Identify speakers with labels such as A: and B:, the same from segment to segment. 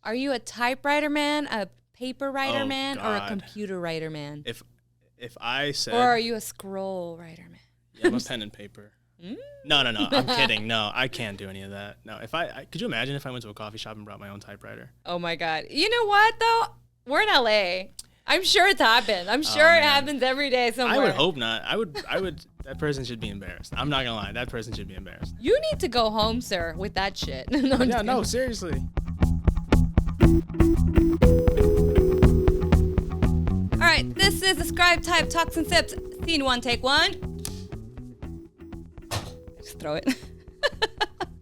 A: Are you a typewriter man, a paper writer man, or a computer writer man?
B: If I said...
A: Or are you a scroll writer man?
B: Yeah, I'm a pen and paper. No. I'm kidding. No, I can't do any of that. No, could you imagine if I went to a coffee shop and brought my own typewriter?
A: Oh my God. You know what though? We're in LA. I'm sure it's happened. I'm sure it happens every day somewhere.
B: I would hope not. I would, that person should be embarrassed. I'm not gonna lie. That person should be embarrassed.
A: You need to go home, sir, with that shit.
B: No, seriously.
A: All right, this is the ScribeType Talks and Sips, Scene 1, Take 1. Just throw it.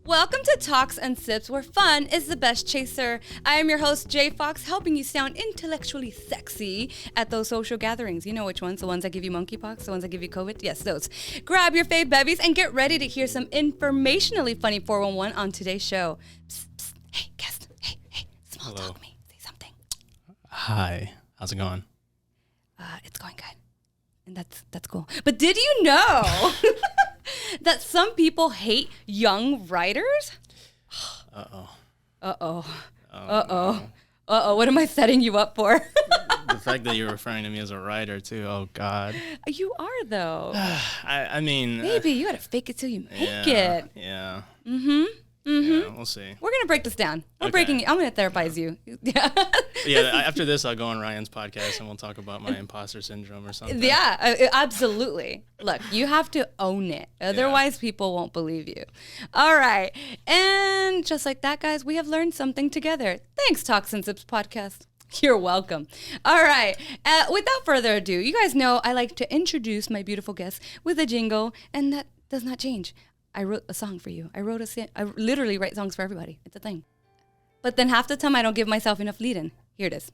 A: Welcome to Talks and Sips, where fun is the best chaser. I am your host, Jayfoxx, helping you sound intellectually sexy at those social gatherings. You know which ones? The ones that give you monkeypox? The ones that give you COVID? Yes, those. Grab your fave bevies and get ready to hear some informationally funny 411 on today's show. Psst, psst. Hey, guest. Hey, small talk me. Say something.
B: Hi. How's it going?
A: It's going good. And that's cool. But did you know that some people hate young writers? Uh-oh. What am I setting you up for?
B: The fact that you're referring to me as a writer, too. Oh, God.
A: You are, though.
B: I mean...
A: Baby, you gotta fake it till you make it.
B: Yeah.
A: Mm-hmm.
B: Yeah, we'll see.
A: We're going to break this down. I'm going to therapize you.
B: Yeah, after this, I'll go on Ryan's podcast and we'll talk about my imposter syndrome or something.
A: Yeah, absolutely. Look, you have to own it. Otherwise, people won't believe you. All right. And just like that, guys, we have learned something together. Thanks, Talks and Sips podcast. You're welcome. All right. Without further ado, you guys know I like to introduce my beautiful guests with a jingle, and that does not change. I wrote a song for you. I literally write songs for everybody. It's a thing. But then half the time I don't give myself enough lead-in. Here it is.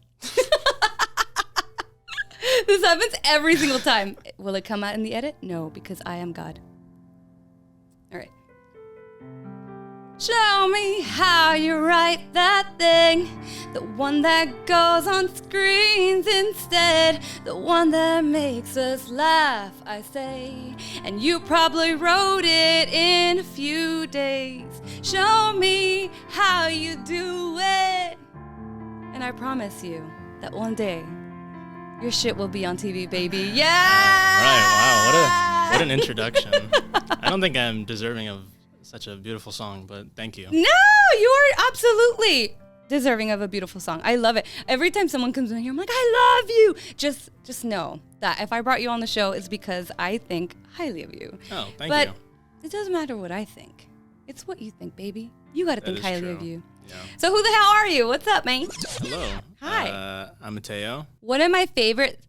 A: This happens every single time. Will it come out in the edit? No, because I am God. All right. Show me how you write that thing. The one that goes on screens instead. The one that makes us laugh, I say. And you probably wrote it in a few days. Show me how you do it. And I promise you that one day, your shit will be on TV, baby. Yeah!
B: Right, wow, what an introduction. I don't think I'm deserving of such a beautiful song, but thank you.
A: No, you are absolutely deserving of a beautiful song. I love it. Every time someone comes in here, I'm like, I love you. Just know that if I brought you on the show, it's because I think highly of you.
B: Oh, thank you.
A: But it doesn't matter what I think. It's what you think, baby. You got to think highly of you.
B: Yeah.
A: So who the hell are you? What's up, man?
B: Hello.
A: Hi.
B: I'm Mateo.
A: One of my favorite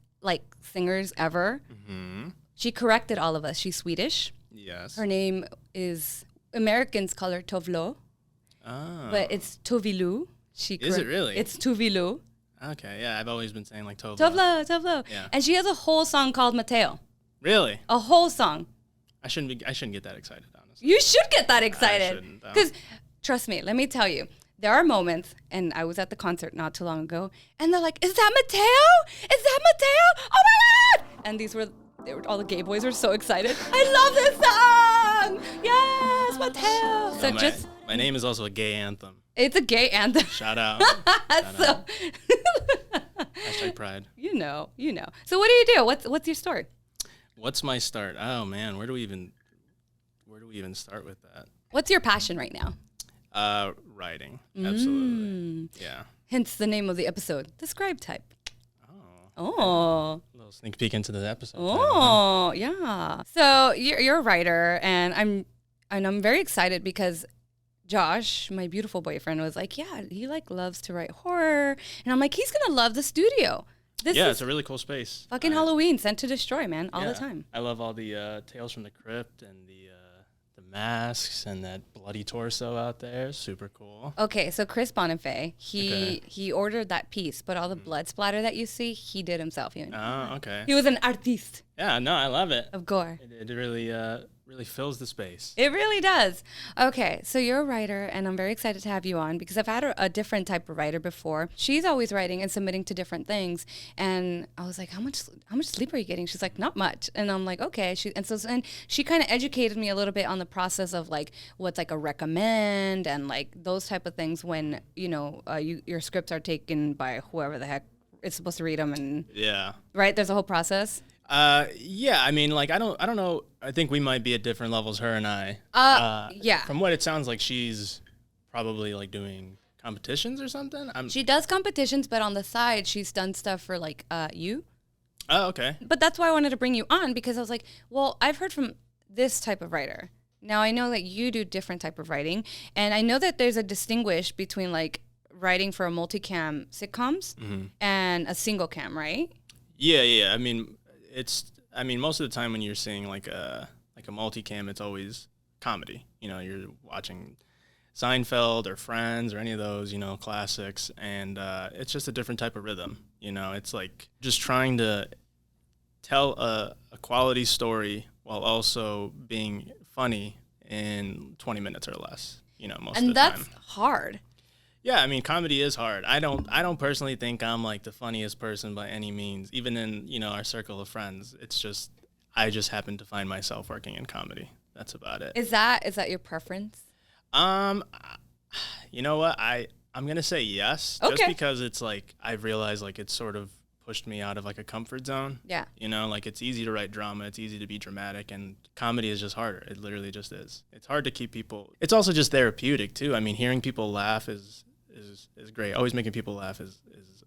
A: singers ever.
B: Mm-hmm.
A: She corrected all of us. She's Swedish.
B: Yes.
A: Her name is... Americans call her Tovlo, but it's Tovilu.
B: Is it really?
A: It's Tovilu.
B: Okay, yeah, I've always been saying Tovlo.
A: Tovlo.
B: Yeah.
A: And she has a whole song called Mateo.
B: Really?
A: A whole song.
B: I shouldn't get that excited, honestly.
A: You should get that excited.
B: I shouldn't, though.
A: Because, trust me, let me tell you, there are moments, and I was at the concert not too long ago, and they're like, is that Mateo? Is that Mateo? Oh my God! And all the gay boys were so excited. I love this song! Yes, Mateo! So
B: my name is also a gay anthem.
A: It's a gay anthem.
B: Shout out. Hashtag pride.
A: You know. So what do you do? What's your story?
B: What's my start? Oh man, where do we even start with that?
A: What's your passion right now?
B: Writing. Absolutely. Yeah.
A: Hence the name of the episode, the ScribeType.
B: Oh. A little sneak peek into the episode.
A: Oh, yeah. So you're a writer, and I'm very excited because Josh, my beautiful boyfriend, was like, yeah, he loves to write horror, and I'm like, he's gonna love the studio.
B: It's a really cool space.
A: Fucking Halloween, Sent to Destroy, man, all the time.
B: I love all the Tales from the Crypt and the masks and that bloody torso out there. Super cool.
A: Okay, so Chris Bonifay, he ordered that piece, but all the blood splatter that you see, he did himself.
B: Oh, okay.
A: He was an artiste.
B: Yeah, no, I love it.
A: Of gore.
B: It really really fills the space.
A: It really does. Okay, so you're a writer, and I'm very excited to have you on because I've had a different type of writer before. She's always writing and submitting to different things, and I was like, how much sleep are you getting? She's like, not much, and I'm like, okay. And she kind of educated me a little bit on the process of like what's like a recommend and like those type of things when your scripts are taken by whoever the heck is supposed to read them, and right, there's a whole process.
B: Yeah, I mean, like, I don't know. I think we might be at different levels, her and I.
A: Yeah.
B: From what it sounds like, she's probably like doing competitions or something.
A: She does competitions, but on the side, she's done stuff for like you.
B: Oh, okay.
A: But that's why I wanted to bring you on because I was like, well, I've heard from this type of writer. Now I know that you do different type of writing, and I know that there's a distinguish between like writing for a multicam sitcoms and a single cam, right?
B: Yeah. I mean, most of the time when you're seeing like a multicam, it's always comedy. You're watching Seinfeld or Friends or any of those, classics, and it's just a different type of rhythm. It's like just trying to tell a quality story while also being funny in 20 minutes or less. Most of the time.
A: And that's hard.
B: Yeah, I mean, comedy is hard. I don't personally think I'm like the funniest person by any means. Even in, our circle of friends, it's just I just happen to find myself working in comedy. That's about it.
A: Is that your preference?
B: You know what? I'm going to say yes, just because it's like I've realized like it's sort of pushed me out of like a comfort zone.
A: Yeah.
B: Like it's easy to write drama, it's easy to be dramatic, and comedy is just harder. It literally just is. It's hard to keep people. It's also just therapeutic too. I mean, hearing people laugh is great. Always making people laugh is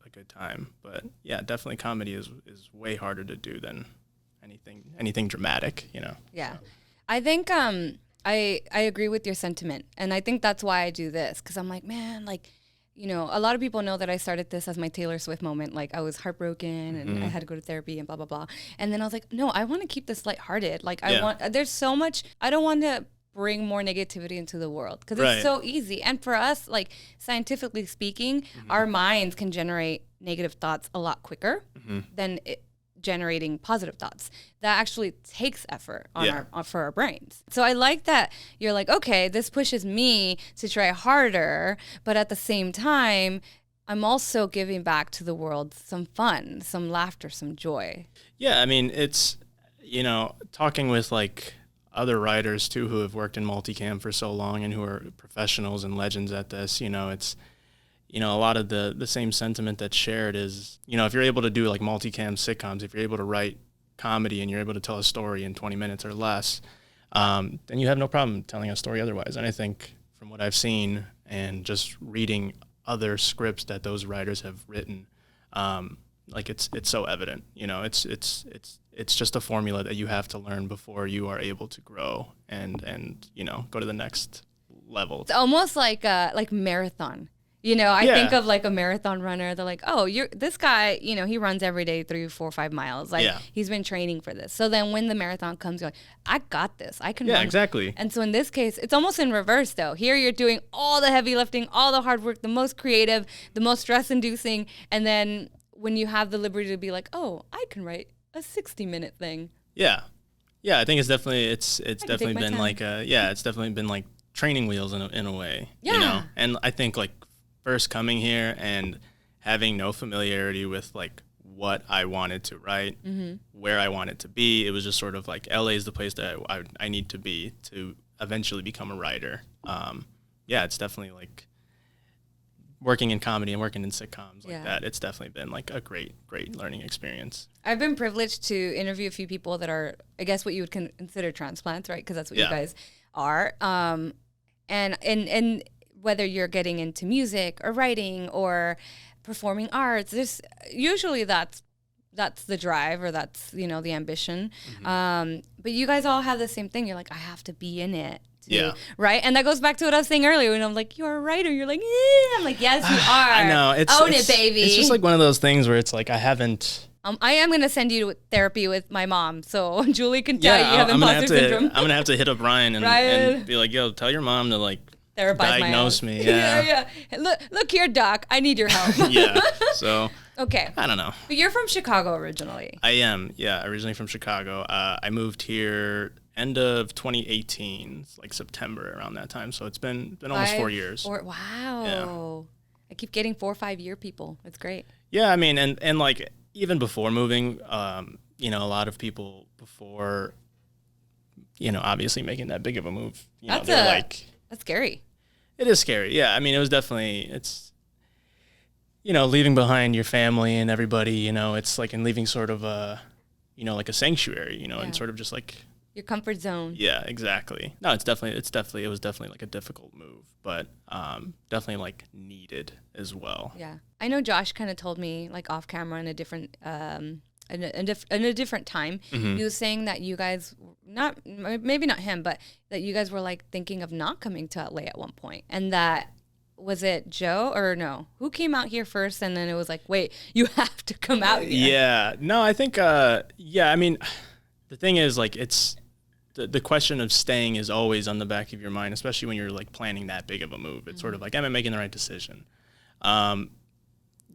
B: a good time. But yeah, definitely comedy is way harder to do than anything dramatic,
A: Yeah.
B: So.
A: I think I agree with your sentiment, and I think that's why I do this, because I'm like, man, like, a lot of people know that I started this as my Taylor Swift moment. Like, I was heartbroken and I had to go to therapy and blah, blah, blah. And then I was like, no, I want to keep this lighthearted. Like, there's so much, I don't want to bring more negativity into the world because it's so easy. And for us, like, scientifically speaking, our minds can generate negative thoughts a lot quicker than generating positive thoughts. That actually takes effort for our brains. So I like that you're like, okay, this pushes me to try harder, but at the same time, I'm also giving back to the world some fun, some laughter, some joy.
B: Yeah, I mean, it's, talking with like other writers too who have worked in multicam for so long and who are professionals and legends at this, it's, a lot of the same sentiment that's shared is, if you're able to do like multicam sitcoms, if you're able to write comedy and you're able to tell a story in 20 minutes or less, then you have no problem telling a story otherwise. And I think from what I've seen and just reading other scripts that those writers have written, like it's so evident, it's just a formula that you have to learn before you are able to grow and go to the next level.
A: It's almost like marathon. I think of like a marathon runner. They're like, oh, this guy, he runs every day 3, 4, 5 miles. Like he's been training for this. So then when the marathon comes, you're like, I got this. I can run.
B: Yeah, exactly.
A: And so in this case, it's almost in reverse though. Here you're doing all the heavy lifting, all the hard work, the most creative, the most stress inducing. And then when you have the liberty to be like, oh, I can write a 60-minute thing.
B: Yeah. Yeah, I think it's definitely been like it's definitely been like training wheels in a way.
A: Yeah.
B: And I think like first coming here and having no familiarity with like what I wanted to write, where I wanted to be, it was just sort of like LA is the place that I need to be to eventually become a writer. It's definitely like working in comedy and working in sitcoms like that. It's definitely been like a great learning experience.
A: I've been privileged to interview a few people that are, I guess, what you would consider transplants, right? Because that's what you guys are. And whether you're getting into music or writing or performing arts, there's usually that's the drive or that's, the ambition. But you guys all have the same thing. You're like, I have to be in it. Right? And that goes back to what I was saying earlier when I'm like, you're a writer. You're like, eh. I'm like, yes, you are.
B: I know.
A: Own it, baby.
B: It's just like one of those things where it's like, I haven't.
A: I am going to send you to therapy with my mom. So Julie can tell you have imposter syndrome.
B: I'm going to have to hit up Ryan and be like, yo, tell your mom to like, diagnose me.
A: Yeah. Look here, doc. I need your help.
B: So.
A: Okay.
B: I don't know.
A: But you're from Chicago originally.
B: I am. Yeah. Originally from Chicago. I moved here end of 2018, like September, around that time. So it's been almost 4 years.
A: Wow.
B: Yeah.
A: I keep getting 4 or 5 year people. It's great.
B: Yeah, I mean, and like even before moving, you know, a lot of people before, you know, obviously making that big of a move, you know, they're like,
A: that's scary.
B: It is scary. Yeah. I mean, it's, you know, leaving behind your family and everybody, you know, it's like, and leaving sort of a, you know, like a sanctuary, you know, and sort of just like
A: your comfort zone.
B: Yeah, exactly. No, it was definitely like a difficult move, but definitely like needed as well.
A: Yeah. I know Josh kind of told me like off camera in a different, in a different time, he was saying that you guys, maybe not him, but that you guys were like thinking of not coming to LA at one point, and that, was it Joe or no? Who came out here first, and then it was like, wait, you have to come out here?
B: Yeah. No, I think, yeah, I mean, the thing is, like, it's, the question of staying is always on the back of your mind, especially when you're like planning that big of a move. It's sort of like, am I making the right decision?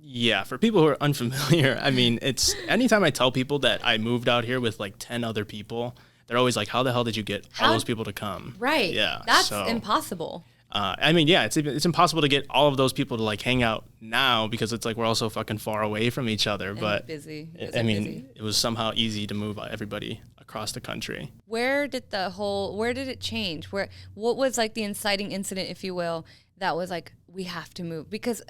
B: Yeah, for people who are unfamiliar, I mean, it's anytime I tell people that I moved out here with like 10 other people, they're always like, how the hell did you get all those people to come?
A: Right.
B: Yeah.
A: That's impossible.
B: I mean, yeah, it's impossible to get all of those people to like hang out now because it's like we're all so fucking far away from each other.
A: And
B: but
A: busy.
B: It was somehow easy to move everybody across the country.
A: Where did it change? What was like the inciting incident, if you will, that was like, we have to move? Because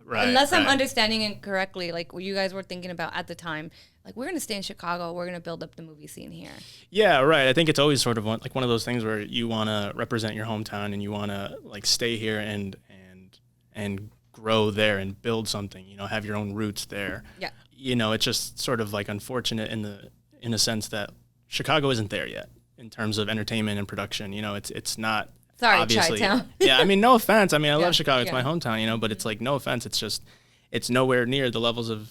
A: unless I'm understanding it correctly, like what you guys were thinking about at the time, like, we're going to stay in Chicago, we're going to build up the movie scene here.
B: Yeah, right. I think it's always sort of one of those things where you want to represent your hometown and you want to like stay here and grow there and build something, you know, have your own roots there.
A: Yeah.
B: You know, it's just sort of like unfortunate in a sense that Chicago isn't there yet in terms of entertainment and production. You know, it's not.
A: Sorry,
B: obviously.
A: Chi-town.
B: Yeah, I mean, no offense. I mean, I love Chicago. It's my hometown, you know, but it's like, no offense. It's just, it's nowhere near the levels of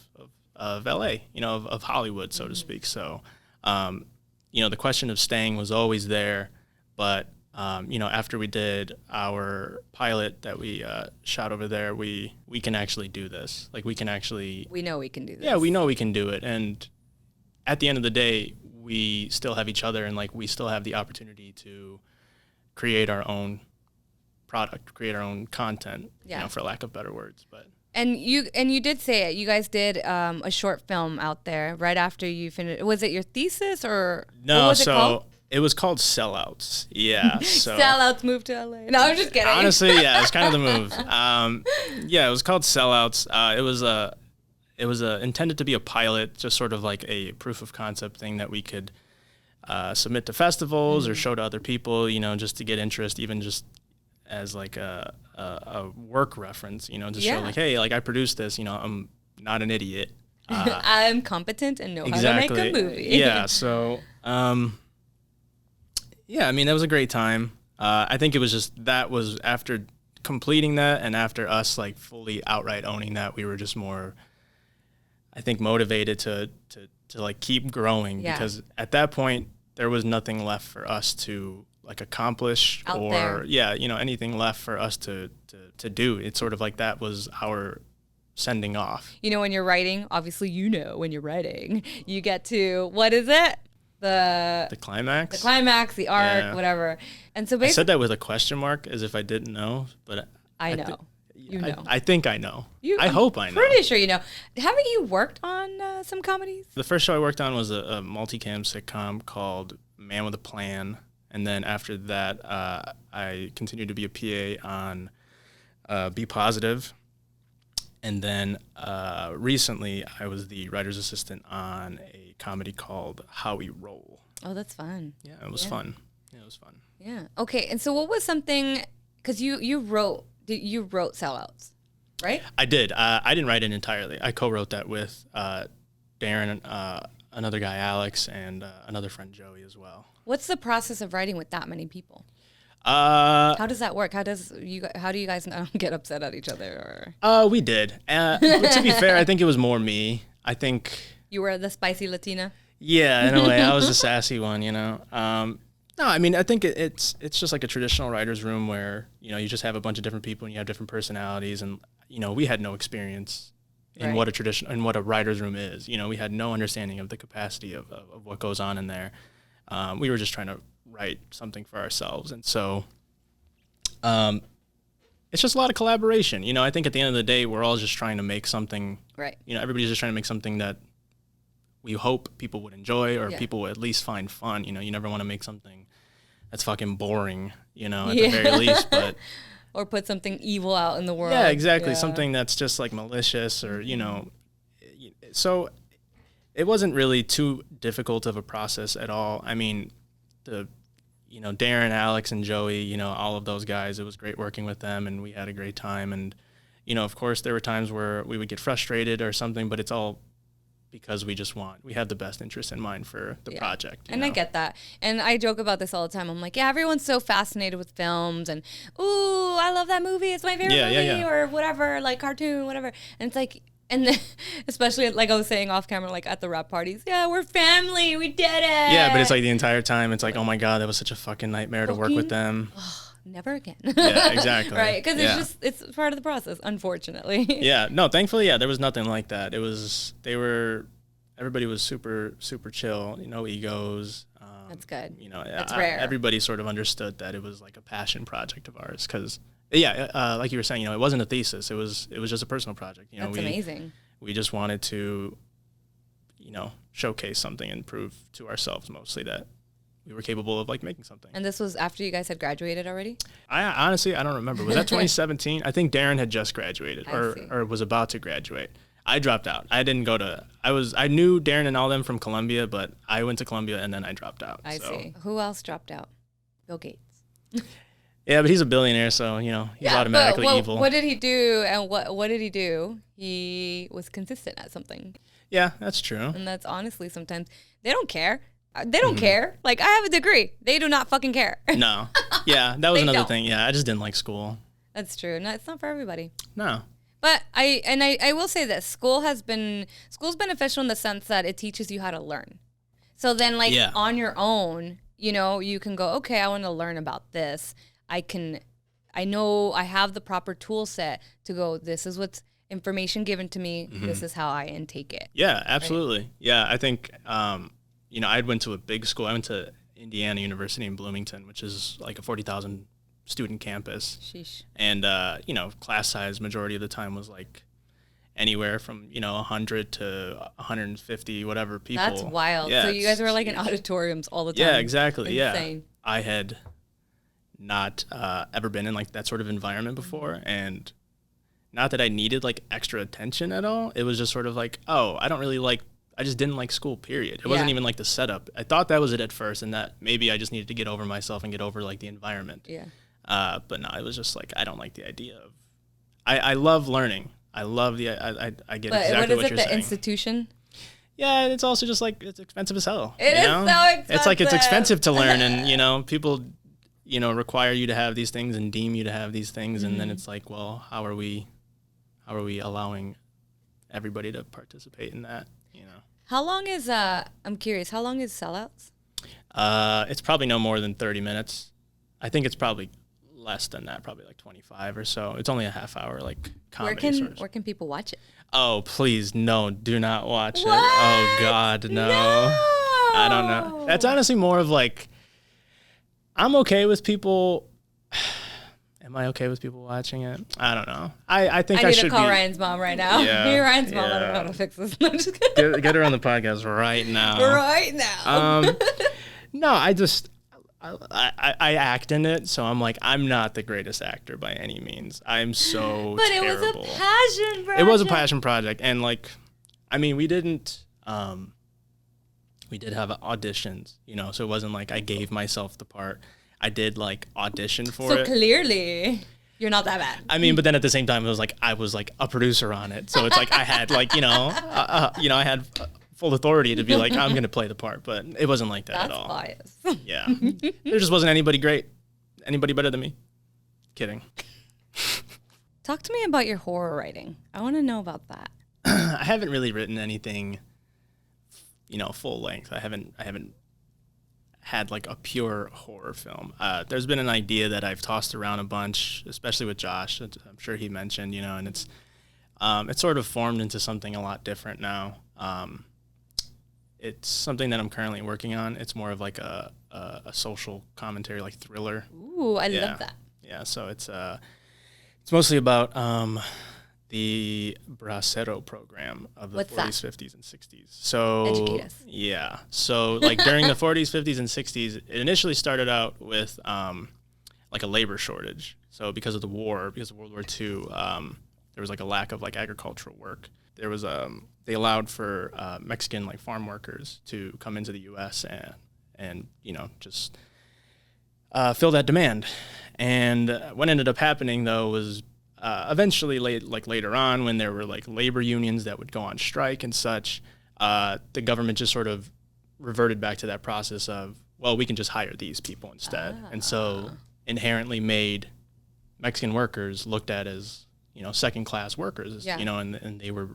B: LA, you know, of Hollywood, so to speak. So, you know, the question of staying was always there. But, you know, after we did our pilot that we shot over there, we can actually do this. Like, we know we can do this. Yeah, we know we can do it. And at the end of the day, we still have each other, and like, we still have the opportunity to create our own product, create our own content, you know, for lack of better words. But
A: and you did say it. You guys did a short film out there right after you finished. Was it your thesis or
B: no?
A: What was it called?
B: It was called Sellouts. Yeah. So
A: Sellouts moved to LA. No, I'm just kidding.
B: Honestly, yeah, it's kind of the move. Yeah, it was called Sellouts. It was intended to be a pilot, just sort of like a proof of concept thing that we could submit to festivals or show to other people, you know, just to get interest, even just as like a work reference, you know, to show like, hey, like I produced this, you know, I'm not an idiot.
A: I'm competent and know how to make a movie.
B: Yeah. So, yeah, I mean, that was a great time. I think it was just, that was after completing that and after us like fully outright owning that, we were just more, I think, motivated to like keep growing because at that point there was nothing left for us to like accomplish
A: out there.
B: You know, anything left for us to do. It's sort of like that was our sending off.
A: You know, when you're writing, obviously, you know, when you're writing, you get to, what is it? The
B: climax.
A: The climax, the arc, whatever. And so basically,
B: I said that with a question mark as if I didn't know, but
A: I know. You know.
B: I think I know. I hope I know.
A: Pretty sure you know. Haven't you worked on some comedies?
B: The first show I worked on was a multicam sitcom called Man with a Plan. And then after that, I continued to be a PA on Be Positive. And then recently, I was the writer's assistant on a comedy called How We Roll.
A: Oh, that's fun.
B: Yeah, it was fun. Yeah, it was fun.
A: Yeah. Okay. And so what was something, because you wrote Sellouts, right?
B: I did. I didn't write it entirely. I co-wrote that with Darren, another guy, Alex, and another friend, Joey, as well.
A: What's the process of writing with that many people? How does that work? How do you guys not get upset at each other? Or?
B: We did. But to be fair, I think it was more me. I think
A: you were the spicy Latina.
B: Yeah, in a way, I was the sassy one. You know. No, I mean, I think it's just like a traditional writer's room where, you know, you just have a bunch of different people and you have different personalities, and you know, we had no experience in what a writer's room is. You know, we had no understanding of the capacity of what goes on in there. We were just trying to write something for ourselves. And so it's just a lot of collaboration. You know, I think at the end of the day, we're all just trying to make something,
A: Right.
B: you know, everybody's just trying to make something that we hope people would enjoy or people would at least find fun. You know, you never want to make something that's fucking boring, you know, at the very least, but
A: or put something evil out in the world.
B: Yeah, exactly. Something that's just like malicious or, you know, so it wasn't really too difficult of a process at all. I mean, you know, Darren, Alex, and Joey, you know, all of those guys, it was great working with them and we had a great time. And, you know, of course there were times where we would get frustrated or something, but it's all because we have the best interest in mind for the project.
A: And I get that. And I joke about this all the time. I'm like, yeah, everyone's so fascinated with films and, ooh, I love that movie. It's my favorite movie or whatever, like cartoon, whatever. And it's like, and then, especially like I was saying off camera, like at the rap parties, yeah, we're family. We did it.
B: Yeah, but it's like the entire time, it's like, oh my God, that was such a fucking nightmare to work with them.
A: Never again.
B: Yeah, exactly.
A: Right, because it's part of the process, unfortunately.
B: Yeah, no, thankfully, there was nothing like that. Everybody was super, super chill, you know, egos.
A: That's good.
B: You know,
A: That's rare.
B: Everybody sort of understood that it was like a passion project of ours because, like you were saying, you know, it wasn't a thesis. It was just a personal project. You know,
A: That's amazing.
B: We just wanted to, you know, showcase something and prove to ourselves mostly that we were capable of like making something.
A: And this was after you guys had graduated already?
B: I honestly don't remember. Was that 2017? I think Darren had just graduated or was about to graduate. I dropped out. I didn't go to. I knew Darren and all them from Columbia, but I went to Columbia and then I dropped out.
A: I see. Who else dropped out? Bill Gates.
B: Yeah, but he's a billionaire, so you know he's automatically evil.
A: What did he do? And what did he do? He was consistent at something.
B: Yeah, that's true.
A: And that's honestly sometimes they don't care. They don't care. Like, I have a degree. They do not fucking care.
B: No. Yeah, that was another thing. Yeah, I just didn't like school.
A: That's true. No, it's not for everybody.
B: No.
A: But I will say this. School's beneficial in the sense that it teaches you how to learn. So then, like, on your own, you know, you can go, okay, I want to learn about this. I know I have the proper tool set to go, this is what's information given to me. Mm-hmm. This is how I intake it.
B: Yeah, absolutely. Right? Yeah, I think... you know, I went to a big school. I went to Indiana University in Bloomington, which is like a 40,000 student campus.
A: Sheesh.
B: And, you know, class size majority of the time was like anywhere from, you know, 100 to 150, whatever people.
A: That's wild. Yeah, so you guys were like in auditoriums all the time.
B: Yeah, exactly.
A: Insane.
B: Yeah. I had not ever been in like that sort of environment before. And not that I needed like extra attention at all. It was just sort of like, oh, I just didn't like school, period. It wasn't even like the setup. I thought that was it at first and that maybe I just needed to get over myself and get over like the environment.
A: Yeah.
B: But no, it was just like, I don't like the idea of, I love learning. I love I get
A: but
B: exactly what you're saying.
A: What is it, the institution?
B: Yeah, it's also just like, it's expensive as hell.
A: It is so expensive.
B: It's like, it's expensive to learn and, you know, people, you know, require you to have these things and deem you to have these things. Mm-hmm. And then it's like, well, how are we allowing everybody to participate in that, you know?
A: How long is, I'm curious, how long is Sellouts?
B: It's probably no more than 30 minutes. I think it's probably less than that, probably like 25 or so. It's only a half hour, like comedy.
A: Where can people watch it?
B: Oh, please, no, do not watch
A: what?
B: it. Oh, God, no. I don't know. That's honestly more of like, I'm okay with people... Am I okay with people watching it? I don't know. I think I should be. I need to call
A: Ryan's mom right now. Yeah, hey, Ryan's mom, I don't know how to fix this. No, just kidding.
B: Get her on the podcast right now.
A: Right now.
B: No, I act in it, so I'm like, I'm not the greatest actor by any means. I'm so
A: But
B: terrible.
A: It was a passion project.
B: It was a passion project. And like, I mean, we did have auditions, you know, so it wasn't like I gave myself the part. I did like audition for it.
A: So clearly you're not that bad.
B: I mean, but then at the same time, I was like a producer on it. So it's like I had like, you know, I had full authority to be like, I'm going to play the part, but it wasn't like that at all.
A: That's bias.
B: Yeah. There just wasn't anybody better than me. Kidding.
A: Talk to me about your horror writing. I want to know about that.
B: I haven't really written anything, you know, full length. I haven't had like a pure horror film. There's been an idea that I've tossed around a bunch, especially with Josh. I'm sure he mentioned, you know, and it's sort of formed into something a lot different now. it's something that I'm currently working on. It's more of like a social commentary, like thriller.
A: Ooh, I love that.
B: Yeah, so it's mostly about the Bracero program of the
A: What's
B: 40s,
A: that?
B: 50s, and 60s. So
A: Educate us.
B: yeah, so like during the 40s, 50s, and 60s, it initially started out with like a labor shortage. So because of the war, because of World War II, there was like a lack of like agricultural work. There was they allowed for Mexican like farm workers to come into the U.S. and you know just fill that demand. And what ended up happening though was eventually later on, when there were like labor unions that would go on strike and such, the government just sort of reverted back to that process of, well, we can just hire these people instead. And so inherently made Mexican workers looked at as, you know, second class workers, you know, and they were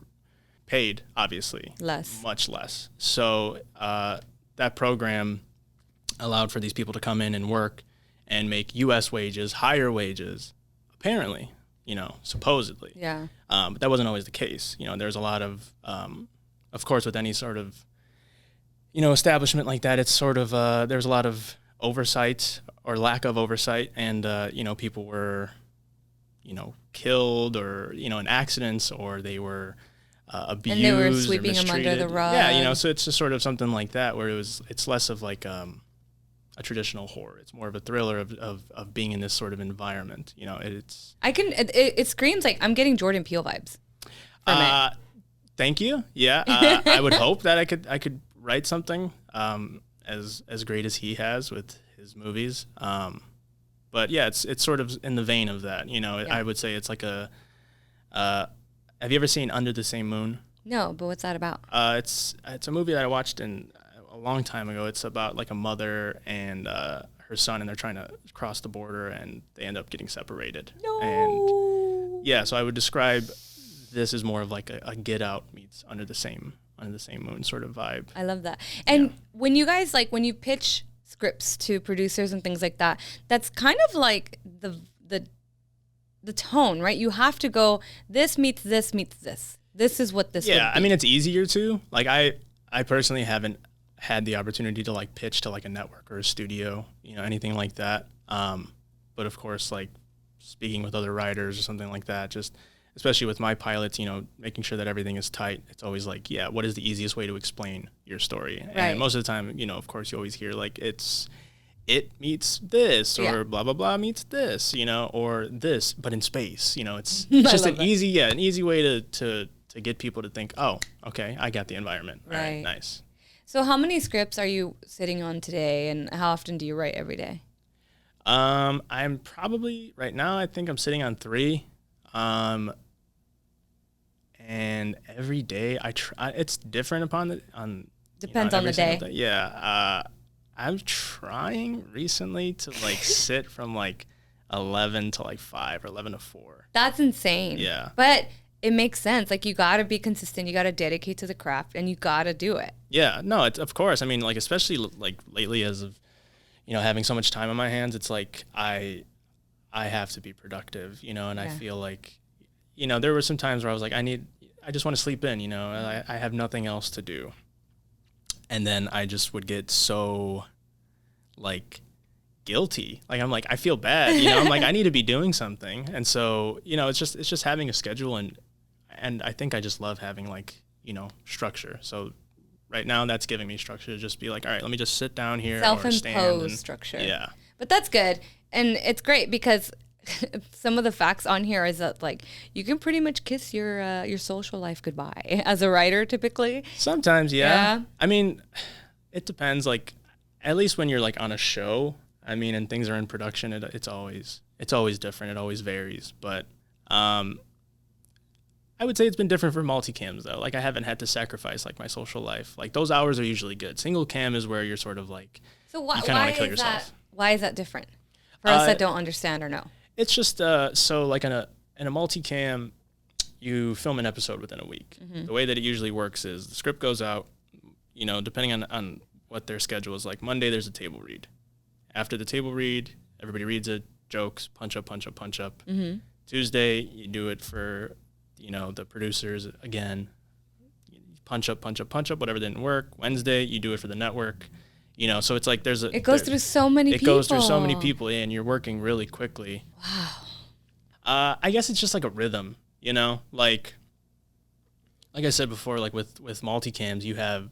B: paid obviously much less. So that program allowed for these people to come in and work and make U.S. wages, higher wages, apparently, you know, supposedly.
A: Yeah.
B: But that wasn't always the case. You know, there's a lot of course, with any sort of, you know, establishment like that, it's sort of, there's a lot of oversight or lack of oversight. And, you know, people were, you know, killed or, you know, in accidents, or they were abused.
A: And they were sweeping them under the rug.
B: Yeah, you know, so it's just sort of something like that where it's less of like a traditional horror. It's more of a thriller of being in this sort of environment. You know,
A: it screams like I'm getting Jordan Peele vibes from it.
B: Thank you. Yeah, I would hope that I could write something as great as he has with his movies. But yeah, it's sort of in the vein of that. You know, I would say it's like a. Have you ever seen Under the Same Moon?
A: No, but what's that about?
B: It's a movie that I watched a long time ago. It's about like a mother and her son, and they're trying to cross the border, and they end up getting separated.
A: No.
B: And yeah, so I would describe this as more of like a Get Out meets Under the Same Moon sort of vibe.
A: I love that. And when you guys when you pitch scripts to producers and things like that, that's kind of like the tone, right? You have to go, this meets this meets this. This is what this would be.
B: I mean, it's easier to. Like, I personally haven't had the opportunity to like pitch to like a network or a studio, you know, anything like that. But of course, like speaking with other writers or something like that, just especially with my pilots, you know, making sure that everything is tight. It's always like, yeah, what is the easiest way to explain your story? Right. And most of the time, you know, of course, you always hear like it meets this, or blah, blah, blah meets this, you know, or this, but in space, you know, it's just an easy way to get people to think, oh, okay, I got the environment. Right. All right, nice.
A: So how many scripts are you sitting on today, and how often do you write every day?
B: I'm probably, right now, I think I'm sitting on 3. And every day I try, it's different
A: Depends on the day.
B: Yeah. I'm trying recently to like sit from like 11 to like 5 or 11 to 4.
A: That's insane.
B: Yeah.
A: But it makes sense. Like, you got to be consistent. You got to dedicate to the craft, and you got to do it.
B: Yeah, no, it's, of course. I mean, like, especially like lately, as of, you know, having so much time on my hands, it's like I have to be productive, you know, and I feel like, you know, there were some times where I was like, I just want to sleep in, you know, and I have nothing else to do. And then I just would get so like guilty. Like, I'm like, I feel bad, you know, I'm like, I need to be doing something. And so, you know, it's just having a schedule, and I think I just love having like, you know, structure. So right now that's giving me structure to just be like, all right, let me just sit down here.
A: Self-imposed structure.
B: Yeah.
A: But that's good. And it's great because some of the facts on here is that like you can pretty much kiss your social life goodbye as a writer typically.
B: Sometimes, yeah. I mean, it depends. Like, at least when you're like on a show, I mean, and things are in production, it's always different. It always varies. But I would say it's been different for multicams though. Like, I haven't had to sacrifice like my social life. Like, those hours are usually good. Single cam is where you're sort of like, you kind of want to kill yourself.
A: Why is that different for us that don't understand or know?
B: It's just so like in a multicam, you film an episode within a week. Mm-hmm. The way that it usually works is the script goes out, you know, depending on what their schedule is like. Monday, there's a table read. After the table read, everybody reads it, jokes, punch up. Mm-hmm. Tuesday, you do it for, you know, the producers again. You punch up, whatever didn't work. Wednesday, you do it for the network. You know, so it's like
A: it goes through so many people.
B: It goes through so many people, and you're working really quickly.
A: Wow.
B: I guess it's just like a rhythm, you know? Like I said before, like with multicams, you have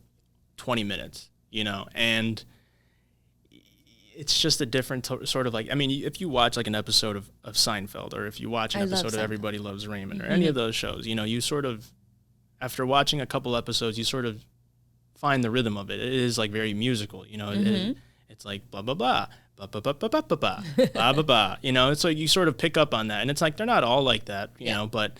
B: 20 minutes, you know, and it's just a different sort of like, I mean, if you watch like an episode of Seinfeld, or if you watch an episode of Everybody Loves Raymond, or any of those shows, you know, you sort of, after watching a couple episodes, you sort of find the rhythm of it. It is like very musical, you know, it's like blah, blah, blah, blah, blah, blah, blah, blah, blah, blah, blah, blah, you know, it's like you sort of pick up on that, and it's like, they're not all like that, you know, but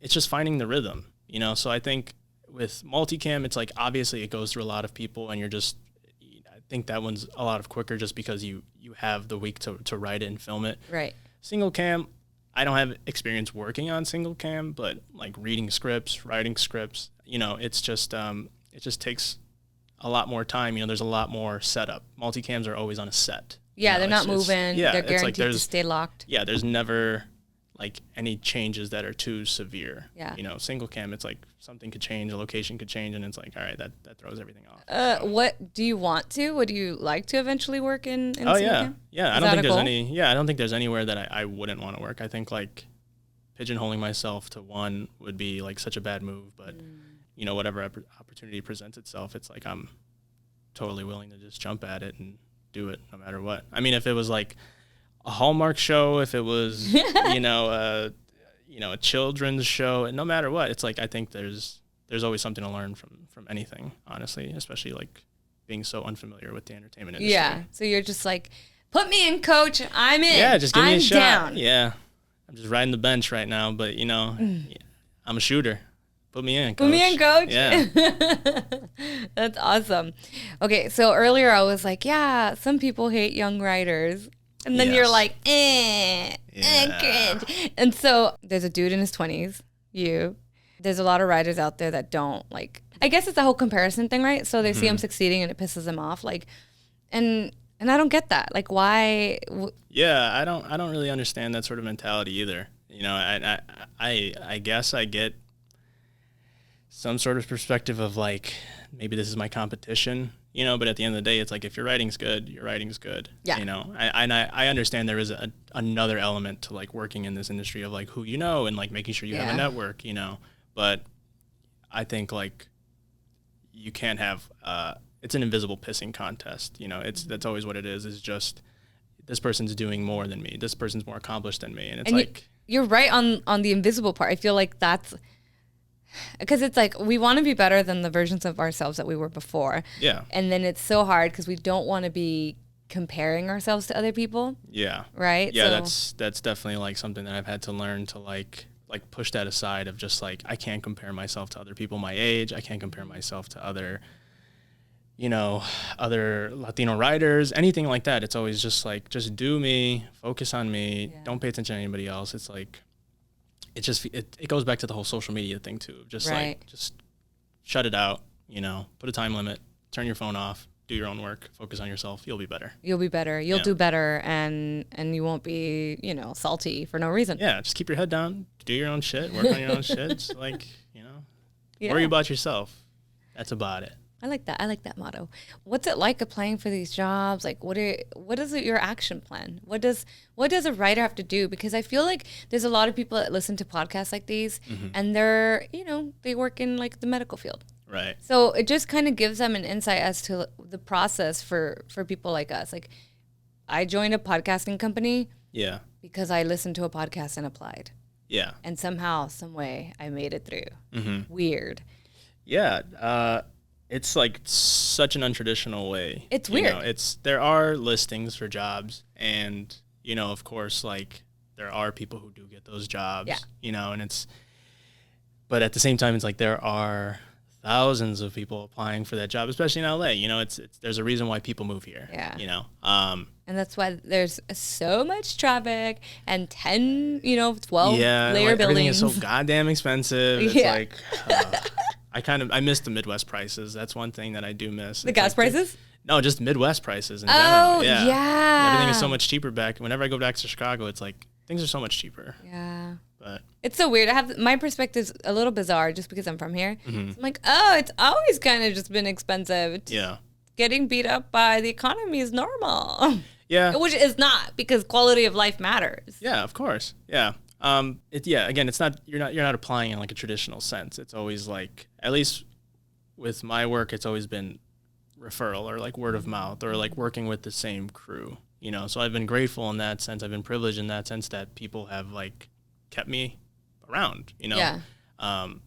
B: it's just finding the rhythm, you know? So I think with multicam, it's like, obviously it goes through a lot of people, and you're just, I think that one's a lot of quicker just because you have the week to write it and film it.
A: Right.
B: Single cam, I don't have experience working on single cam, but like reading scripts, writing scripts, you know, it's just, it just takes a lot more time. You know, there's a lot more setup. Multicams are always on a set.
A: Yeah,
B: you know,
A: they're not moving. They're guaranteed to stay locked.
B: Yeah, there's never like any changes that are too severe.
A: Yeah.
B: You know, single cam, it's like something could change, a location could change, and it's like, all right, that throws everything off.
A: What do you want to? Would you like to eventually work in
B: single
A: cam?
B: Yeah. I don't think there's anywhere that I wouldn't want to work. I think like pigeonholing myself to one would be like such a bad move, but you know, whatever opportunity presents itself, it's like I'm totally willing to just jump at it and do it no matter what. I mean, if it was like a Hallmark show, if it was, you know, a children's show, and no matter what, it's like, I think there's always something to learn from anything, honestly, especially like being so unfamiliar with the entertainment industry.
A: Yeah. So you're just like, put me in, coach. I'm in.
B: Yeah, just give me a shot.
A: Down.
B: Yeah. I'm just riding the bench right now, but you know, I'm a shooter. Put me in, coach.
A: Put me in, coach.
B: Yeah.
A: That's awesome. Okay, so earlier I was like, yeah, some people hate young writers. And then you're like, cringe. And so there's a dude in his 20s, you. There's a lot of writers out there that don't like, I guess it's the whole comparison thing, right? So they see him succeeding and it pisses them off. Like, and I don't get that. Like, why?
B: Yeah, I don't really understand that sort of mentality either. You know, I guess I get some sort of perspective of like, maybe this is my competition, you know, but at the end of the day, it's like, if your writing's good, your writing's good.
A: Yeah.
B: You know, I understand there is another element to like working in this industry of like who you know and like making sure you have a network, you know, but I think like you can't have, it's an invisible pissing contest, you know, that's always what it is just this person's doing more than me. This person's more accomplished than me. And it's like,
A: you're right on the invisible part. I feel like that's, because it's like we want to be better than the versions of ourselves that we were before.
B: Yeah.
A: And then it's so hard because we don't want to be comparing ourselves to other people.
B: Yeah.
A: Right?
B: Yeah, so that's definitely like something that I've had to learn to like push that aside of just like, I can't compare myself to other people my age. I can't compare myself to other, you know, other Latino writers, anything like that. It's always just like, just do me, focus on me. Yeah. Don't pay attention to anybody else. It's like, it goes back to the whole social media thing too. Just like, just shut it out, you know, put a time limit, turn your phone off, do your own work, focus on yourself. You'll be better. You'll
A: do better. And you won't be, you know, salty for no reason.
B: Yeah. Just keep your head down, do your own shit, work on your own shit. It's like, you know, worry about yourself. That's about it.
A: I like that motto. What's it like applying for these jobs? Like, what is your action plan? What does a writer have to do? Because I feel like there's a lot of people that listen to podcasts like these, and they're, you know, they work in like the medical field.
B: Right.
A: So it just kind of gives them an insight as to the process for people like us. Like, I joined a podcasting company.
B: Yeah.
A: Because I listened to a podcast and applied.
B: Yeah.
A: And somehow, some way, I made it through. Weird.
B: Yeah. It's like such an untraditional way.
A: It's weird.
B: You know, there are listings for jobs, and you know, of course, like there are people who do get those jobs.
A: Yeah.
B: You know, but at the same time, it's like there are thousands of people applying for that job, especially in LA. You know, there's a reason why people move here.
A: Yeah.
B: You know.
A: And that's why there's so much traffic and 10, 12 layer buildings.
B: Everything is so goddamn expensive. It's like, I miss the Midwest prices. That's one thing that I do miss.
A: The gas prices?
B: No, just Midwest prices in
A: general.
B: Yeah.
A: Yeah.
B: Everything is so much cheaper back. Whenever I go back to Chicago, it's like things are so much cheaper.
A: Yeah.
B: But
A: it's so weird. I have my perspective's a little bizarre just because I'm from here. So I'm like, oh, it's always kind of just been expensive. Getting beat up by the economy is normal.
B: Yeah.
A: Which is not, because quality of life matters.
B: Yeah, of course. Yeah. Again, it's not, you're not applying in like a traditional sense. It's always like, at least with my work, it's always been referral or like word of mouth or like working with the same crew, you know? So I've been grateful in that sense. I've been privileged in that sense that people have like kept me around, you know?
A: Yeah.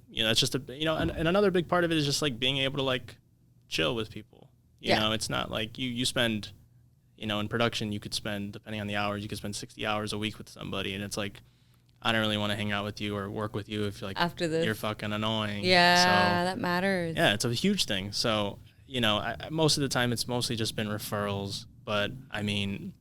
B: You know, it's just and another big part of it is just like being able to like chill with people, you know? It's not like you spend, you know, in production, you could spend, depending on the hours, you could spend 60 hours a week with somebody. And it's like, I don't really want to hang out with you or work with you if like
A: after this
B: you're fucking annoying.
A: Yeah,
B: so,
A: that matters.
B: Yeah, it's a huge thing. So, you know, most of the time it's mostly just been referrals. But I mean,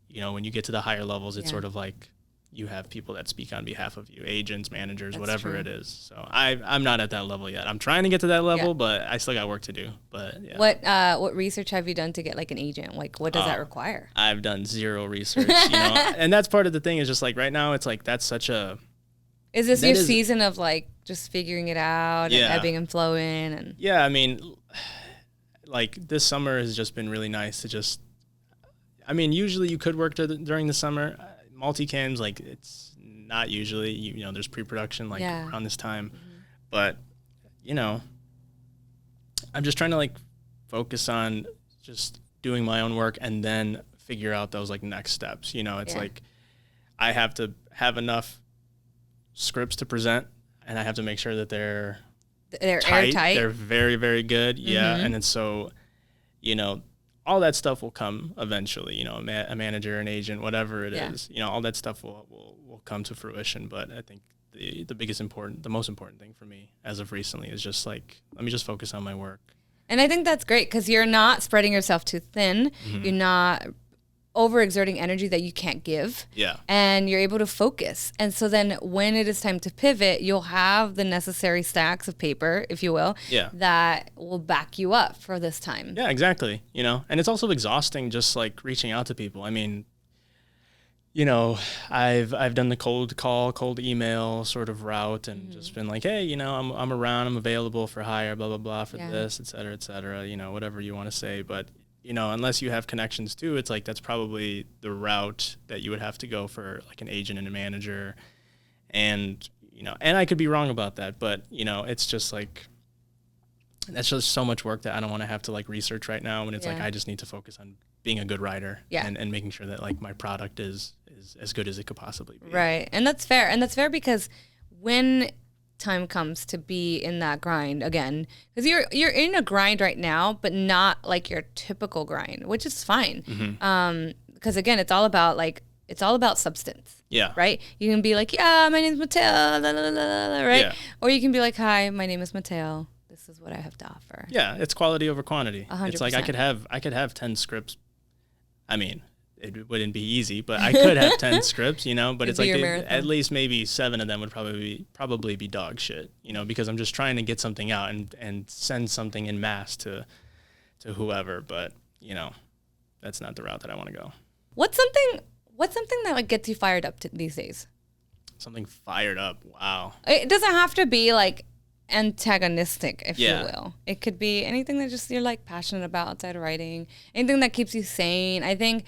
B: you know, when you get to the higher levels, it's sort of like you have people that speak on behalf of you, agents, managers, whatever it is. So I'm not at that level yet. I'm trying to get to that level, but I still got work to do. But yeah.
A: What research have you done to get like an agent? Like, what does that require?
B: I've done zero research, you know, and that's part of the thing is just like right now it's like that's such a.
A: Is this your season of like just figuring it out and ebbing and flowing and?
B: Yeah, I mean, like this summer has just been really nice to just. I mean, usually you could work during the summer. Multicams, like it's not usually, you know, there's pre-production like around this time, but you know, I'm just trying to like focus on just doing my own work and then figure out those like next steps. You know, it's like I have to have enough scripts to present and I have to make sure that they're
A: airtight.
B: They're very, very good. Yeah. And then so, you know, all that stuff will come eventually, you know, a manager, an agent, whatever it is, you know, all that stuff will come to fruition. But I think the most important thing for me as of recently is just like, let me just focus on my work.
A: And I think that's great because you're not spreading yourself too thin. You're not overexerting energy that you can't give.
B: Yeah.
A: And you're able to focus. And so then when it is time to pivot, you'll have the necessary stacks of paper, if you will, that will back you up for this time.
B: Yeah, exactly. You know, and it's also exhausting just like reaching out to people. I mean, you know, I've done the cold call, cold email sort of route and just been like, hey, you know, I'm around, I'm available for hire, blah, blah, blah, for this, et cetera, you know, whatever you want to say. But you know, unless you have connections too, it's like that's probably the route that you would have to go for like an agent and a manager. And, you know, and I could be wrong about that, but, you know, it's just like, that's just so much work that I don't want to have to like research right now when it's like I just need to focus on being a good writer and making sure that like my product is as good as it could possibly be.
A: Right. And that's fair. And that's fair because when time comes to be in that grind again, because you're in a grind right now, but not like your typical grind, which is fine. Because again, it's all about substance.
B: Yeah.
A: Right. You can be like, yeah, my name's Mateo, la, la, la, la, right? Yeah. Or you can be like, hi, my name is Mateo. This is what I have to offer.
B: Yeah, it's quality over quantity.
A: 100%.
B: It's like I could have 10 scripts. I mean, it wouldn't be easy, but I could have 10 scripts, you know, but it's like at least maybe 7 of them would probably be dog shit, you know, because I'm just trying to get something out and send something in mass to whoever, but you know, that's not the route that I want to go.
A: What's something that like gets you fired up these days?
B: Something fired up. Wow.
A: It doesn't have to be like antagonistic, if you will. It could be anything that just you're like passionate about outside of writing, anything that keeps you sane. I think